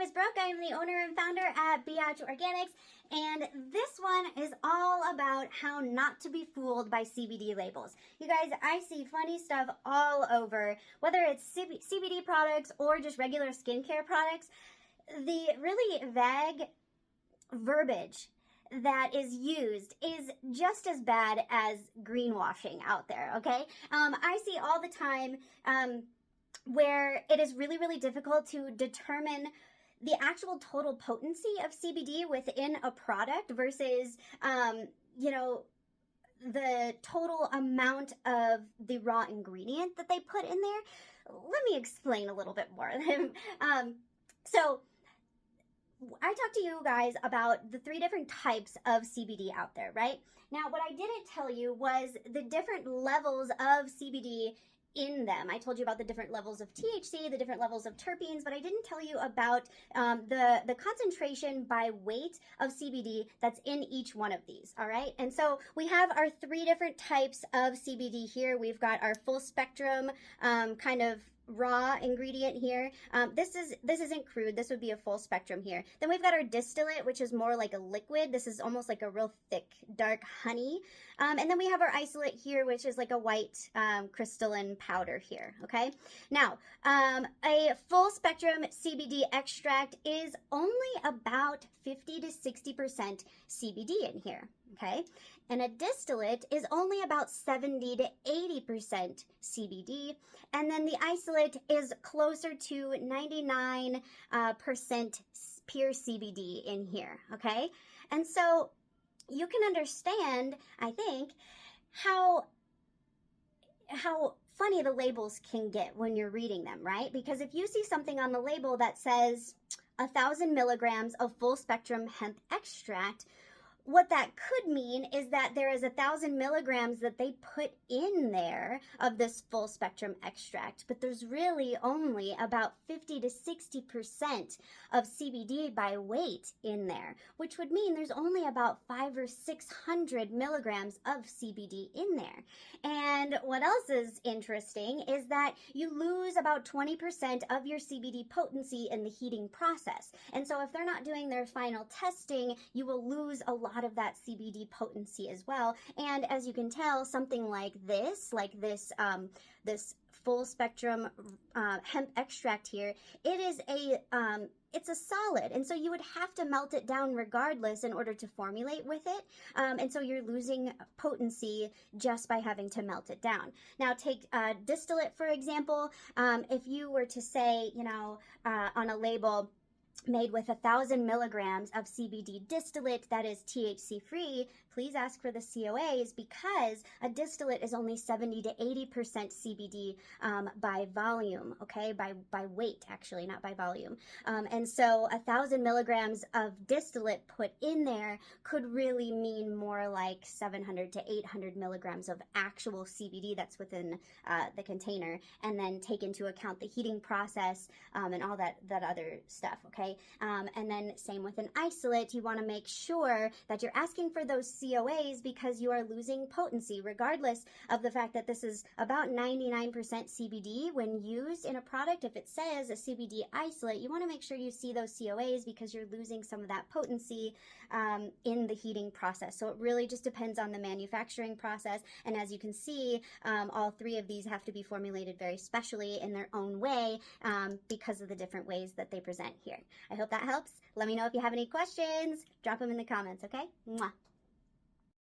is Brooke. I am the owner and founder at BEE-OCH Organics, and this one is all about how not to be fooled by CBD labels. You guys, I see funny stuff all over, whether it's CBD products or just regular skincare products. The really vague verbiage that is used is just as bad as greenwashing out there, okay? I see all the time where it is really, really difficult to determine the actual total potency of CBD within a product versus, the total amount of the raw ingredient that they put in there. Let me explain a little bit more. So I talked to you guys about the 3 different types of CBD out there, right? Now, what I didn't tell you was the different levels of CBD in them. I told you about the different levels of THC, the different levels of terpenes, but I didn't tell you about the concentration by weight of CBD that's in each one of these, all right? And so we have our 3 different types of CBD here. We've got our full spectrum kind of raw ingredient here. This isn't crude. This would be a full spectrum here. Then we've got our distillate, which is more like a liquid. This is almost like a real thick, dark honey. And then we have our isolate here, which is like a white crystalline powder here, okay? Now, a full spectrum CBD extract is only about 50 to 60% CBD in here, okay? And a distillate is only about 70 to 80% CBD. And then the isolate is closer to 99% pure CBD in here, okay? And so you can understand, I think, how funny the labels can get when you're reading them, right? Because if you see something on the label that says 1,000 milligrams of full spectrum hemp extract, what that could mean is that there is 1,000 milligrams that they put in there of this full spectrum extract, but there's really only about 50 to 60% of CBD by weight in there, which would mean there's only about 500 or 600 milligrams of CBD in there. And what else is interesting is that you lose about 20% of your CBD potency in the heating process. And so if they're not doing their final testing, you will lose a lot of that CBD potency as well. And as you can tell, something like this full spectrum hemp extract here, it's a solid, and so you would have to melt it down regardless in order to formulate with it, and so you're losing potency just by having to melt it down. Now take distillate, for example. If you were to say, on a label, made with 1,000 milligrams of CBD distillate that is THC free, please ask for the COAs, because a distillate is only 70 to 80% CBD by volume, okay? By weight, actually, not by volume. And so 1,000 milligrams of distillate put in there could really mean more like 700 to 800 milligrams of actual CBD that's within the container, and then take into account the heating process and all that other stuff, okay? And then same with an isolate, you want to make sure that you're asking for those COAs, because you are losing potency regardless of the fact that this is about 99% CBD when used in a product. If it says a CBD isolate, you want to make sure you see those COAs, because you're losing some of that potency in the heating process. So it really just depends on the manufacturing process. And as you can see, all 3 of these have to be formulated very specially in their own way because of the different ways that they present here. I hope that helps. Let me know if you have any questions. Drop them in the comments, okay? Mwah.